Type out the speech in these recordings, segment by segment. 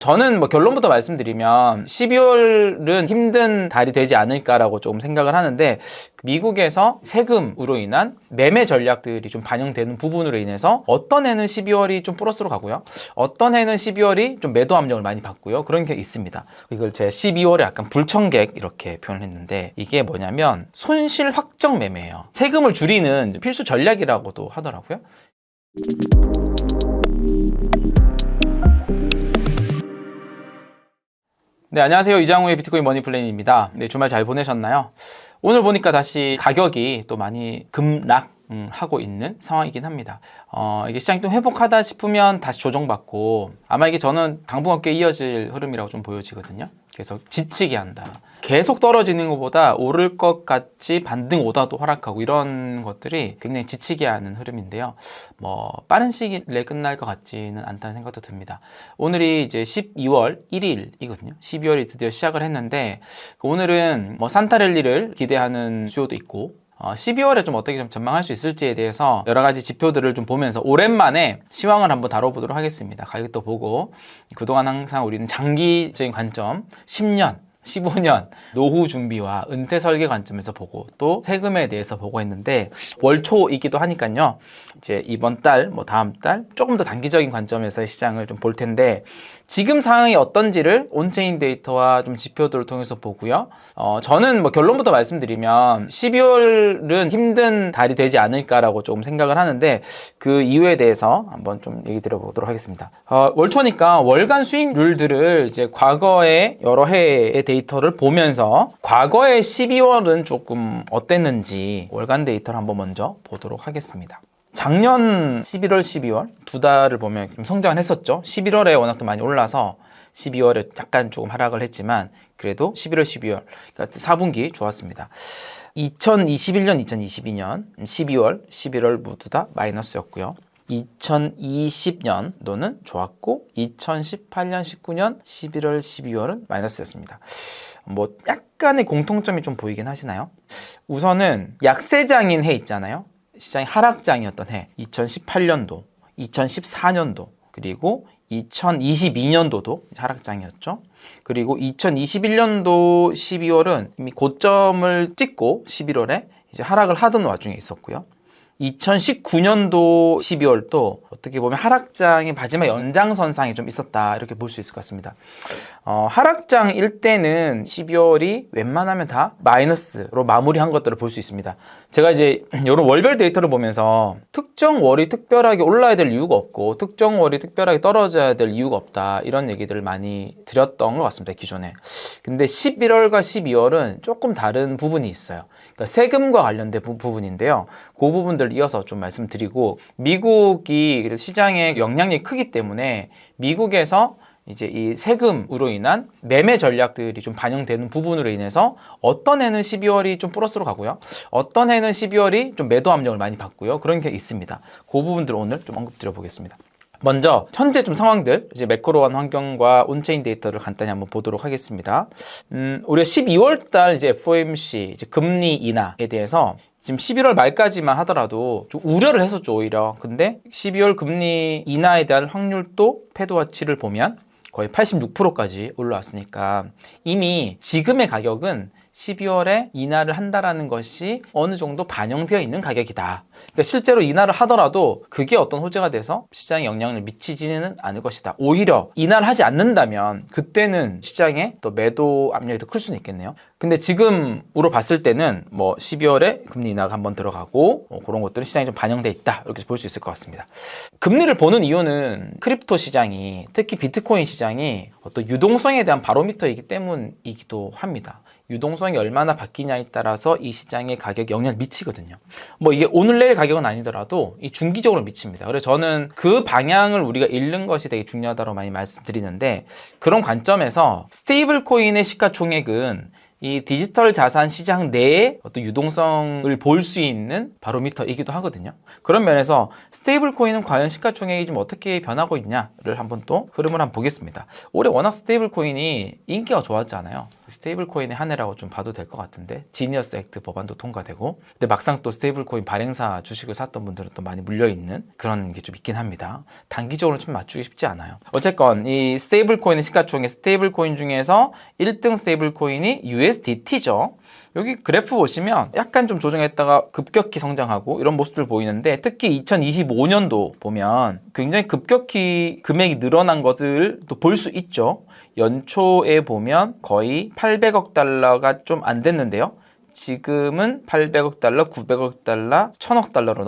저는 뭐 결론부터 말씀드리면 12월은 힘든 달이 되지 않을까라고 조금 생각을 하는데, 미국에서 세금으로 인한 매매 전략들이 좀 반영되는 부분으로 인해서 어떤 해는 12월이 좀 플러스로 가고요, 어떤 해는 12월이 좀 매도 압력을 많이 받고요, 그런 게 있습니다. 이걸 제가 12월에 약간 불청객 이렇게 표현을 했는데, 이게 뭐냐면 손실 확정 매매예요. 세금을 줄이는 필수 전략이라고도 하더라고요. 네, 안녕하세요. 이장우의 비트코인 머니플랜입니다. 네, 주말 잘 보내셨나요? 오늘 보니까 다시 가격이 또 많이 급락 하고 있는 상황이긴 합니다. 이게 시장이 좀 회복하다 싶으면 다시 조정받고, 아마 이게 저는 당분간 꽤 이어질 흐름이라고 좀 보여지거든요. 그래서 지치게 한다. 계속 떨어지는 것보다 오를 것 같이 반등 오다도 하락하고, 이런 것들이 굉장히 지치게 하는 흐름인데요. 뭐 빠른 시기 내에 끝날 것 같지는 않다는 생각도 듭니다. 오늘이 이제 12월 1일이거든요. 12월이 드디어 시작을 했는데, 오늘은 뭐 산타랠리를 기대하는 수요도 있고, 12월에 좀 어떻게 좀 전망할 수 있을지에 대해서 여러 가지 지표들을 좀 보면서 오랜만에 시황을 한번 다뤄보도록 하겠습니다. 가격도 보고, 그동안 항상 우리는 장기적인 관점, 10년, 15년 노후 준비와 은퇴 설계 관점에서 보고, 또 세금에 대해서 보고 했는데, 월초이기도 하니까요, 이제 이번 달, 뭐 다음 달 조금 더 단기적인 관점에서의 시장을 좀 볼 텐데, 지금 상황이 어떤지를 온체인 데이터와 좀 지표들을 통해서 보고요. 저는 뭐 결론부터 말씀드리면 12월은 힘든 달이 되지 않을까라고 조금 생각을 하는데, 그 이유에 대해서 한번 좀 얘기 드려보도록 하겠습니다. 월초니까 월간 수익률들을 이제 과거의 여러 해의 데이터를 보면서 과거의 12월은 조금 어땠는지 월간 데이터를 한번 먼저 보도록 하겠습니다. 작년 11월, 12월 두 달을 보면 좀 성장을 했었죠. 11월에 워낙 또 많이 올라서 12월에 약간 조금 하락을 했지만, 그래도 11월, 12월 그러니까 4분기 좋았습니다. 2021년, 2022년 12월, 11월 모두 다 마이너스였고요. 2020년도는 좋았고, 2018년, 19년 11월, 12월은 마이너스였습니다. 뭐 약간의 공통점이 좀 보이긴 하시나요? 우선은 약세장인 해 있잖아요. 시장이 하락장이었던 해, 2018년도, 2014년도, 그리고 2022년도도 하락장이었죠. 그리고 2021년도 12월은 이미 고점을 찍고 11월에 이제 하락을 하던 와중에 있었고요. 2019년도 12월도 어떻게 보면 하락장의 마지막 연장선상에 좀 있었다, 이렇게 볼 수 있을 것 같습니다. 하락장일 때는 12월이 웬만하면 다 마이너스로 마무리한 것들을 볼 수 있습니다. 제가 이제 이런 월별 데이터를 보면서 특정 월이 특별하게 올라야 될 이유가 없고, 특정 월이 특별하게 떨어져야 될 이유가 없다, 이런 얘기들을 많이 드렸던 것 같습니다, 기존에. 근데 11월과 12월은 조금 다른 부분이 있어요. 그러니까 세금과 관련된 부분인데요. 그 부분들 이어서 좀 말씀드리고, 미국이 시장의 영향력이 크기 때문에 미국에서 이제 이 세금으로 인한 매매 전략들이 좀 반영되는 부분으로 인해서 어떤 해는 12월이 좀 플러스로 가고요, 어떤 해는 12월이 좀 매도 압력을 많이 받고요, 그런 게 있습니다. 그 부분들 오늘 좀 언급드려 보겠습니다. 먼저 현재 좀 상황들, 이제 매크로한 환경과 온체인 데이터를 간단히 한번 보도록 하겠습니다. 우리가 12월 달 이제 FOMC 이제 금리 인하에 대해서 지금 11월 말까지만 하더라도 좀 우려를 했었죠, 오히려. 근데 12월 금리 인하에 대한 확률도 패드워치를 보면 거의 86%까지 올라왔으니까, 이미 지금의 가격은 12월에 인하를 한다라는 것이 어느 정도 반영되어 있는 가격이다. 그러니까 실제로 인하를 하더라도 그게 어떤 호재가 돼서 시장에 영향을 미치지는 않을 것이다. 오히려 인하를 하지 않는다면 그때는 시장에 또 매도 압력이 더 클 수는 있겠네요. 근데 지금으로 봤을 때는 뭐 12월에 금리 인하가 한번 들어가고, 그런 것들은 시장에 좀 반영돼 있다, 이렇게 볼 수 있을 것 같습니다. 금리를 보는 이유는 크립토 시장이, 특히 비트코인 시장이 어떤 유동성에 대한 바로미터이기 때문이기도 합니다. 유동성이 얼마나 바뀌냐에 따라서 이 시장의 가격에 영향을 미치거든요. 뭐 이게 오늘 내일 가격은 아니더라도 이 중기적으로 미칩니다. 그래서 저는 그 방향을 우리가 읽는 것이 되게 중요하다고 많이 말씀드리는데, 그런 관점에서 스테이블 코인의 시가총액은 이 디지털 자산 시장 내에 어떤 유동성을 볼 수 있는 바로미터이기도 하거든요. 그런 면에서 스테이블 코인은 과연 시가총액이 좀 어떻게 변하고 있냐를 한번 또 흐름을 한번 보겠습니다. 올해 워낙 스테이블 코인이 인기가 좋았잖아요. 스테이블 코인의 한 해라고 좀 봐도 될 것 같은데, 지니어스 액트 법안도 통과되고, 근데 막상 또 스테이블 코인 발행사 주식을 샀던 분들은 또 많이 물려있는 그런 게 좀 있긴 합니다. 단기적으로 좀 맞추기 쉽지 않아요. 어쨌건 이 스테이블 코인의 시가총액, 스테이블 코인 중에서 1등 스테이블 코인이 USDT죠. 여기 그래프 보시면 약간 좀 조정했다가 급격히 성장하고 이런 모습들 보이는데, 특히 2025년도 보면 굉장히 급격히 금액이 늘어난 것들도 볼 수 있죠. 연초에 보면 거의 800억 달러가 좀 안 됐는데요. 지금은 800억 달러, 900억 달러, 1000억 달러로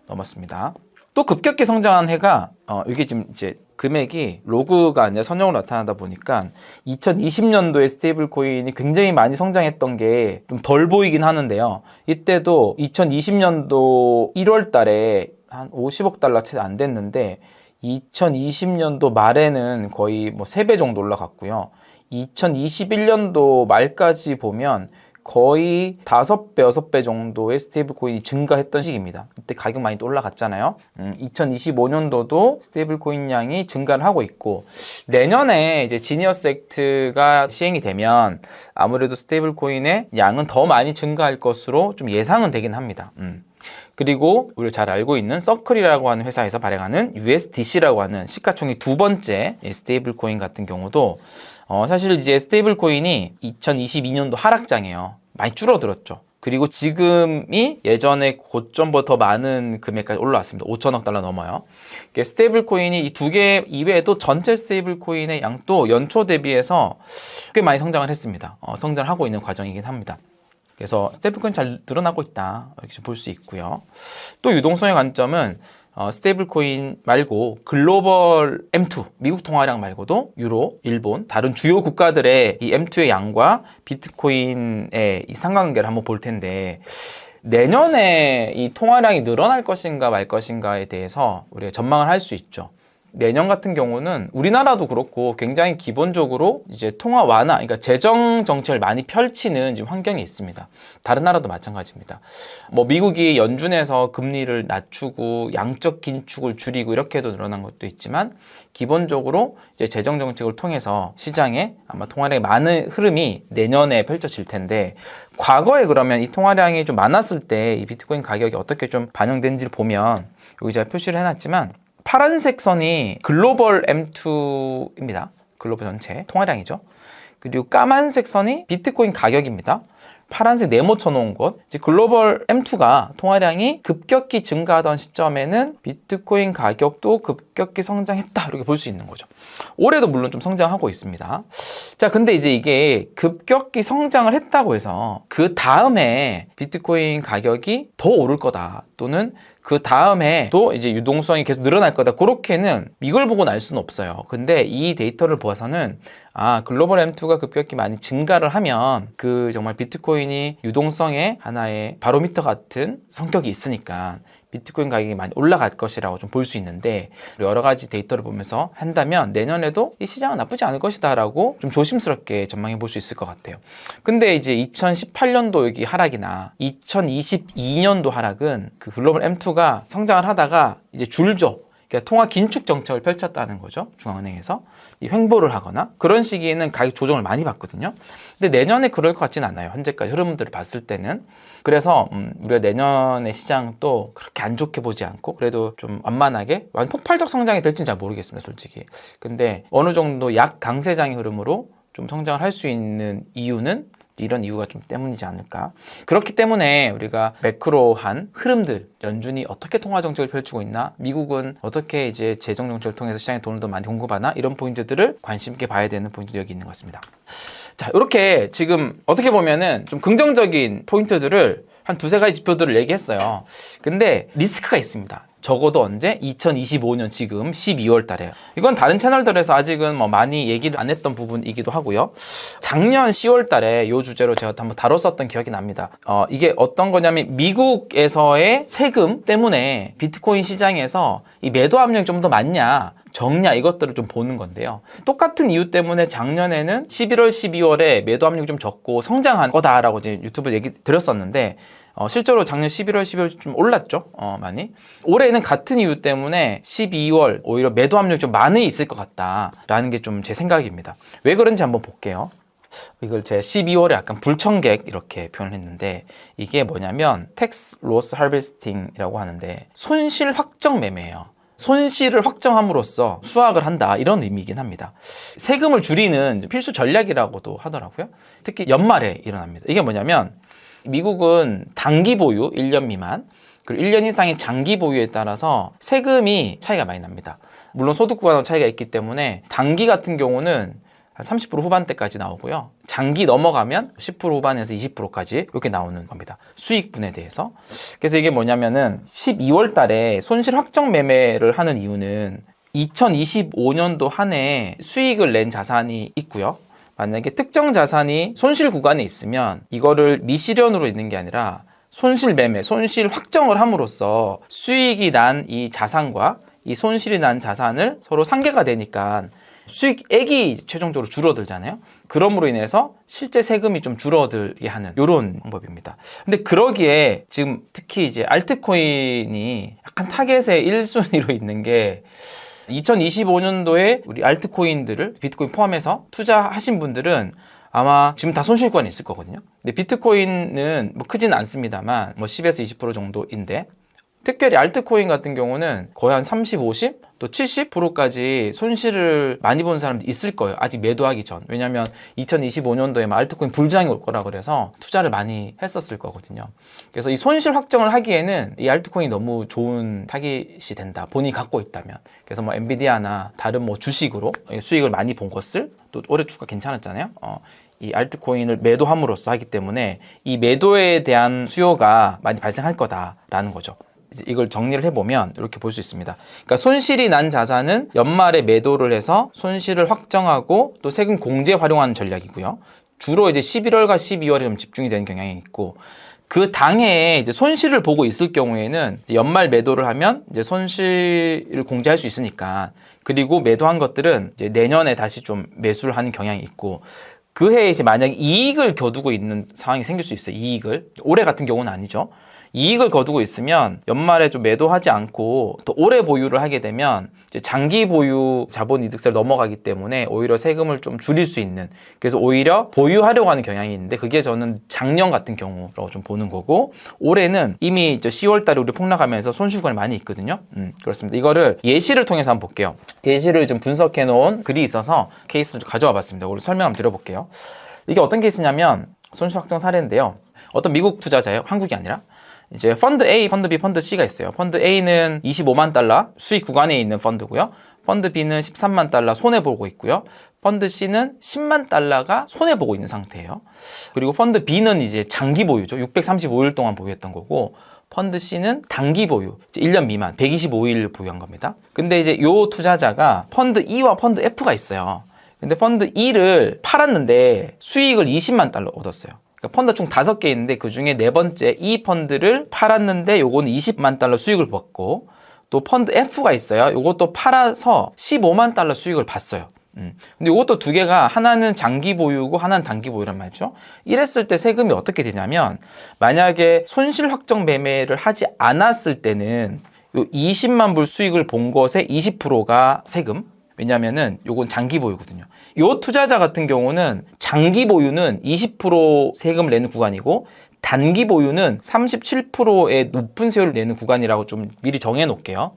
넘었습니다. 또 급격히 성장한 해가 이게 지금 이제 금액이 로그가 아니라 선형으로 나타나다 보니까 2020년도에 스테이블 코인이 굉장히 많이 성장했던 게 좀 덜 보이긴 하는데요. 이때도 2020년도 1월 달에 한 50억 달러 채 안 됐는데 2020년도 말에는 거의 뭐 3배 정도 올라갔고요. 2021년도 말까지 보면 거의 5배, 6배 정도의 스테이블 코인이 증가했던 시기입니다. 이때 가격 많이 또 올라갔잖아요. 2025년도도 스테이블 코인 양이 증가를 하고 있고, 내년에 이제 지니어스 액트가 시행이 되면 아무래도 스테이블 코인의 양은 더 많이 증가할 것으로 좀 예상은 되긴 합니다. 그리고 우리가 잘 알고 있는 서클이라고 하는 회사에서 발행하는 USDC라고 하는 시가총액 두 번째 스테이블 코인 같은 경우도 사실 이제 스테이블 코인이 2022년도 하락장이에요. 많이 줄어들었죠. 그리고 지금이 예전에 고점보다 더 많은 금액까지 올라왔습니다. 5천억 달러 넘어요. 스테이블 코인이 이 두 개 이외에도 전체 스테이블 코인의 양도 연초 대비해서 꽤 많이 성장을 했습니다. 성장을 하고 있는 과정이긴 합니다. 그래서 스테이블 코인 잘 늘어나고 있다, 이렇게 볼 수 있고요. 또 유동성의 관점은 스테이블 코인 말고 글로벌 M2, 미국 통화량 말고도 유로, 일본, 다른 주요 국가들의 이 M2의 양과 비트코인의 이 상관관계를 한번 볼 텐데, 내년에 이 통화량이 늘어날 것인가 말 것인가에 대해서 우리가 전망을 할 수 있죠. 내년 같은 경우는 우리나라도 그렇고 굉장히 기본적으로 이제 통화 완화, 그러니까 재정 정책을 많이 펼치는 지금 환경이 있습니다. 다른 나라도 마찬가지입니다. 뭐 미국이 연준에서 금리를 낮추고 양적 긴축을 줄이고 이렇게 해도 늘어난 것도 있지만, 기본적으로 이제 재정 정책을 통해서 시장에 아마 통화량이 많은 흐름이 내년에 펼쳐질 텐데, 과거에 그러면 이 통화량이 좀 많았을 때 이 비트코인 가격이 어떻게 좀 반영된지를 보면, 여기 제가 표시를 해놨지만 파란색 선이 글로벌 M2입니다. 글로벌 전체 통화량이죠. 그리고 까만색 선이 비트코인 가격입니다. 파란색 네모 쳐놓은 곳, 이제 글로벌 M2가 통화량이 급격히 증가하던 시점에는 비트코인 가격도 급격히 성장했다, 이렇게 볼 수 있는 거죠. 올해도 물론 좀 성장하고 있습니다. 자, 근데 이제 이게 급격히 성장을 했다고 해서 그 다음에 비트코인 가격이 더 오를 거다, 또는 그 다음에 또 이제 유동성이 계속 늘어날 거다, 그렇게는 이걸 보고는 알 수는 없어요. 근데 이 데이터를 보아서는 글로벌 M2가 급격히 많이 증가를 하면 그 정말 비트코인이 유동성의 하나의 바로미터 같은 성격이 있으니까 비트코인 가격이 많이 올라갈 것이라고 좀 볼 수 있는데, 여러 가지 데이터를 보면서 한다면 내년에도 이 시장은 나쁘지 않을 것이다 라고 좀 조심스럽게 전망해 볼 수 있을 것 같아요. 근데 이제 2018년도 여기 하락이나 2022년도 하락은 그 글로벌 M2가 성장을 하다가 이제 줄죠. 그러니까 통화 긴축 정책을 펼쳤다는 거죠. 중앙은행에서 이 횡보를 하거나 그런 시기에는 가격 조정을 많이 받거든요. 근데 내년에 그럴 것 같지는 않아요. 현재까지 흐름들을 봤을 때는. 그래서 우리가 내년의 시장도 그렇게 안 좋게 보지 않고, 그래도 좀 완만하게, 폭발적 성장이 될지는 잘 모르겠습니다, 솔직히. 근데 어느 정도 약강세장의 흐름으로 좀 성장을 할 수 있는 이유는 이런 이유가 좀 때문이지 않을까. 그렇기 때문에 우리가 매크로한 흐름들, 연준이 어떻게 통화 정책을 펼치고 있나, 미국은 어떻게 이제 재정 정책을 통해서 시장에 돈을 더 많이 공급하나, 이런 포인트들을 관심 있게 봐야 되는 포인트도 여기 있는 것 같습니다. 자, 이렇게 지금 어떻게 보면은 좀 긍정적인 포인트들을 한 두세 가지 지표들을 얘기했어요. 근데 리스크가 있습니다. 적어도 언제? 2025년 지금 12월 달에요. 이건 다른 채널들에서 아직은 뭐 많이 얘기를 안 했던 부분이기도 하고요. 작년 10월 달에 이 주제로 제가 한번 다뤘었던 기억이 납니다. 이게 어떤 거냐면, 미국에서의 세금 때문에 비트코인 시장에서 이 매도 압력이 좀 더 많냐, 적냐 이것들을 좀 보는 건데요. 똑같은 이유 때문에 작년에는 11월, 12월에 매도 압력이 좀 적고 성장한 거다라고 이제 유튜브 얘기 드렸었는데 실제로 작년 11월, 12월 좀 올랐죠. 많이. 올해는 같은 이유 때문에 12월 오히려 매도 압력이 좀 많이 있을 것 같다라는 게 좀 제 생각입니다. 왜 그런지 한번 볼게요. 이걸 제가 12월에 약간 불청객 이렇게 표현을 했는데 이게 뭐냐면 Tax Loss Harvesting이라고 하는데 손실 확정 매매예요. 손실을 확정함으로써 수확을 한다 이런 의미이긴 합니다. 세금을 줄이는 필수 전략이라고도 하더라고요. 특히 연말에 일어납니다. 이게 뭐냐면 미국은 단기 보유 1년 미만 그리고 1년 이상의 장기 보유에 따라서 세금이 차이가 많이 납니다. 물론 소득 구간으로 차이가 있기 때문에 단기 같은 경우는 한 30% 후반대까지 나오고요. 장기 넘어가면 10% 후반에서 20%까지 이렇게 나오는 겁니다. 수익분에 대해서. 그래서 이게 뭐냐면은 12월 달에 손실 확정 매매를 하는 이유는 2025년도 한 해 수익을 낸 자산이 있고요. 만약에 특정 자산이 손실 구간에 있으면 이거를 미실현으로 있는 게 아니라 손실 매매, 손실 확정을 함으로써 수익이 난 이 자산과 이 손실이 난 자산을 서로 상계가 되니까 수익액이 최종적으로 줄어들잖아요. 그럼으로 인해서 실제 세금이 좀 줄어들게 하는 이런 방법입니다. 근데 그러기에 지금 특히 이제 알트코인이 약간 타겟의 1순위로 있는 게 2025년도에 우리 알트코인들을 비트코인 포함해서 투자하신 분들은 아마 지금 다 손실 구간에 있을 거거든요. 근데 비트코인은 뭐 크지는 않습니다만 뭐 10에서 20% 정도인데 특별히 알트코인 같은 경우는 거의 한 30, 50, 또 70%까지 손실을 많이 본 사람도 있을 거예요. 아직 매도하기 전. 왜냐하면 2025년도에 알트코인 불장이 올 거라 그래서 투자를 많이 했었을 거거든요. 그래서 이 손실 확정을 하기에는 이 알트코인이 너무 좋은 타깃이 된다. 본인이 갖고 있다면. 그래서 뭐 엔비디아나 다른 뭐 주식으로 수익을 많이 본 것을 또 올해 주가 괜찮았잖아요. 이 알트코인을 매도함으로써 하기 때문에 이 매도에 대한 수요가 많이 발생할 거다라는 거죠. 이걸 정리를 해보면 이렇게 볼 수 있습니다. 그러니까 손실이 난 자산은 연말에 매도를 해서 손실을 확정하고 또 세금 공제 활용하는 전략이고요. 주로 이제 11월과 12월에 좀 집중이 되는 경향이 있고 그 당해에 이제 손실을 보고 있을 경우에는 이제 연말 매도를 하면 이제 손실을 공제할 수 있으니까 그리고 매도한 것들은 이제 내년에 다시 좀 매수를 하는 경향이 있고 그 해에 이제 만약에 이익을 거두고 있는 상황이 생길 수 있어요. 이익을. 올해 같은 경우는 아니죠. 이익을 거두고 있으면 연말에 좀 매도하지 않고 또 오래 보유를 하게 되면 이제 장기 보유 자본이득세를 넘어가기 때문에 오히려 세금을 좀 줄일 수 있는 그래서 오히려 보유하려고 하는 경향이 있는데 그게 저는 작년 같은 경우라고 좀 보는 거고 올해는 이미 10월 달에 우리 폭락하면서 손실구간이 많이 있거든요. 그렇습니다. 이거를 예시를 통해서 한번 볼게요. 예시를 좀 분석해 놓은 글이 있어서 케이스를 좀 가져와 봤습니다. 오늘 설명 한번 드려볼게요. 이게 어떤 케이스냐면 손실 확정 사례인데요. 어떤 미국 투자자예요. 한국이 아니라. 이제 펀드 A, 펀드 B, 펀드 C가 있어요. 펀드 A는 25만 달러 수익 구간에 있는 펀드고요. 펀드 B는 13만 달러 손해보고 있고요. 펀드 C는 10만 달러가 손해보고 있는 상태예요. 그리고 펀드 B는 이제 장기 보유죠. 635일 동안 보유했던 거고 펀드 C는 단기 보유, 1년 미만 125일 보유한 겁니다. 근데 이제 요 투자자가 펀드 E와 펀드 F가 있어요. 근데 펀드 E를 팔았는데 수익을 20만 달러 얻었어요. 펀드 총 5개 있는데 그 중에 네 번째 이 펀드를 팔았는데 요거는 20만 달러 수익을 받고 또 펀드 F가 있어요. 요것도 팔아서 15만 달러 수익을 봤어요. 근데 요것도 두 개가 하나는 장기 보유고 하나는 단기 보유란 말이죠. 이랬을 때 세금이 어떻게 되냐면 만약에 손실 확정 매매를 하지 않았을 때는 요 20만 불 수익을 본 것의 20%가 세금. 왜냐면은 요건 장기 보유거든요. 요 투자자 같은 경우는 장기 보유는 20% 세금을 내는 구간이고 단기 보유는 37%의 높은 세율을 내는 구간이라고 좀 미리 정해 놓을게요.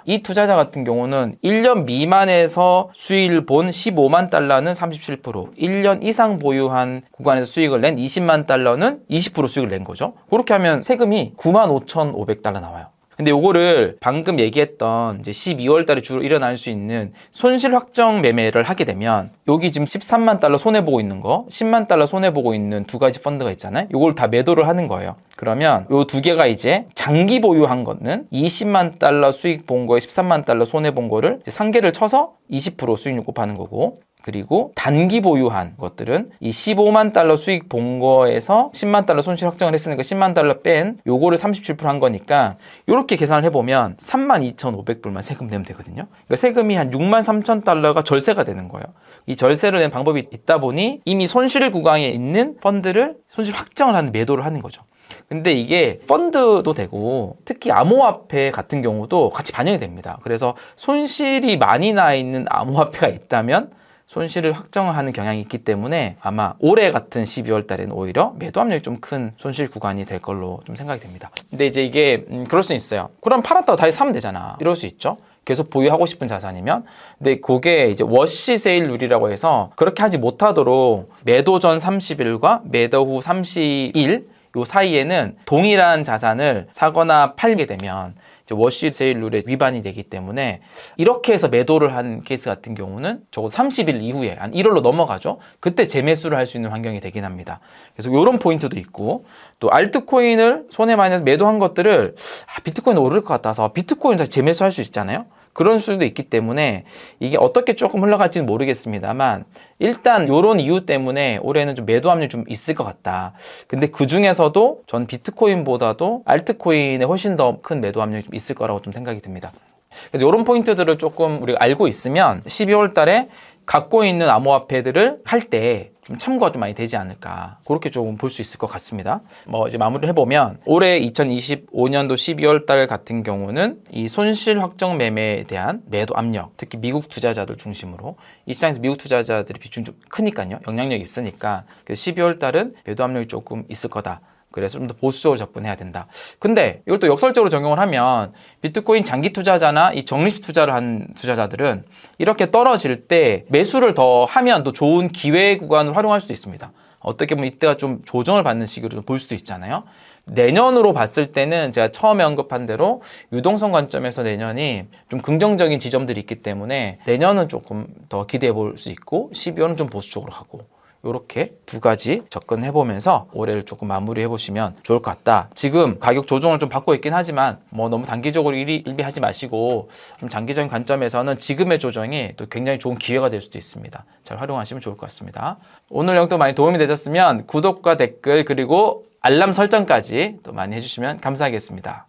이 투자자 같은 경우는 1년 미만에서 수익을 본 15만 달러는 37%, 1년 이상 보유한 구간에서 수익을 낸 20만 달러는 20% 수익을 낸 거죠. 그렇게 하면 세금이 95,500달러 나와요. 근데 요거를 방금 얘기했던 이제 12월 달에 주로 일어날 수 있는 손실 확정 매매를 하게 되면 여기 지금 13만 달러 손해보고 있는 거, 10만 달러 손해보고 있는 두 가지 펀드가 있잖아요. 요걸 다 매도를 하는 거예요. 그러면 요 두 개가 이제 장기 보유한 거는 20만 달러 수익 본 거에 13만 달러 손해 본 거를 이제 상계를 쳐서 20% 수익률 곱하는 거고, 그리고 단기 보유한 것들은 이 15만 달러 수익 본 거에서 10만 달러 손실 확정을 했으니까 10만 달러 뺀 요거를 37%한 거니까 이렇게 계산을 해보면 32,500불만 세금 내면 되거든요. 그러니까 세금이 한 6만 3천 달러가 절세가 되는 거예요. 이 절세를 낸 방법이 있다 보니 이미 손실 구간에 있는 펀드를 손실 확정을 하는 매도를 하는 거죠. 근데 이게 펀드도 되고 특히 암호화폐 같은 경우도 같이 반영이 됩니다. 그래서 손실이 많이 나 있는 암호화폐가 있다면 손실을 확정을 하는 경향이 있기 때문에 아마 올해 같은 12월 달에는 오히려 매도 압력이 좀 큰 손실 구간이 될 걸로 좀 생각이 됩니다. 근데 이제 이게 그럴 수 있어요. 그럼 팔았다가 다시 사면 되잖아. 이럴 수 있죠. 계속 보유하고 싶은 자산이면. 근데 그게 이제 워시 세일 룰이라고 해서 그렇게 하지 못하도록 매도 전 30일과 매도 후 30일 요 사이에는 동일한 자산을 사거나 팔게 되면 워시 세일 룰에 위반이 되기 때문에 이렇게 해서 매도를 한 케이스 같은 경우는 적어도 30일 이후에 한 1월로 넘어가죠. 그때 재매수를 할 수 있는 환경이 되긴 합니다. 그래서 이런 포인트도 있고, 또 알트코인을 손해 많이 내서 매도한 것들을 비트코인 오를 것 같아서 비트코인 다시 재매수할 수 있잖아요. 그런 수도 있기 때문에 이게 어떻게 조금 흘러갈지는 모르겠습니다만 일단 이런 이유 때문에 올해는 좀 매도 압력이 좀 있을 것 같다. 근데 그 중에서도 전 비트코인보다도 알트코인에 훨씬 더 큰 매도 압력이 좀 있을 거라고 좀 생각이 듭니다. 그래서 이런 포인트들을 조금 우리가 알고 있으면 12월 달에 갖고 있는 암호화폐들을 할 때 좀 참고가 좀 많이 되지 않을까, 그렇게 조금 볼 수 있을 것 같습니다. 이제 마무리를 해보면 올해 2025년도 12월 달 같은 경우는 이 손실 확정 매매에 대한 매도 압력, 특히 미국 투자자들 중심으로 이 시장에서 미국 투자자들의 비중이 좀 크니까요, 영향력이 있으니까 12월 달은 매도 압력이 조금 있을 거다. 그래서 좀 더 보수적으로 접근해야 된다. 근데 이걸 또 역설적으로 적용을 하면 비트코인 장기 투자자나 이 적립식 투자를 한 투자자들은 이렇게 떨어질 때 매수를 더 하면 또 좋은 기회 구간을 활용할 수도 있습니다. 어떻게 보면 이때가 좀 조정을 받는 시기로 볼 수도 있잖아요. 내년으로 봤을 때는 제가 처음에 언급한 대로 유동성 관점에서 내년이 좀 긍정적인 지점들이 있기 때문에 내년은 조금 더 기대해 볼 수 있고 12월은 좀 보수적으로 하고, 이렇게 두 가지 접근해보면서 올해를 조금 마무리해보시면 좋을 것 같다. 지금 가격 조정을 좀 받고 있긴 하지만 너무 단기적으로 일비하지 마시고 좀 장기적인 관점에서는 지금의 조정이 또 굉장히 좋은 기회가 될 수도 있습니다. 잘 활용하시면 좋을 것 같습니다. 오늘 영상도 많이 도움이 되셨으면 구독과 댓글 그리고 알람 설정까지 또 많이 해주시면 감사하겠습니다.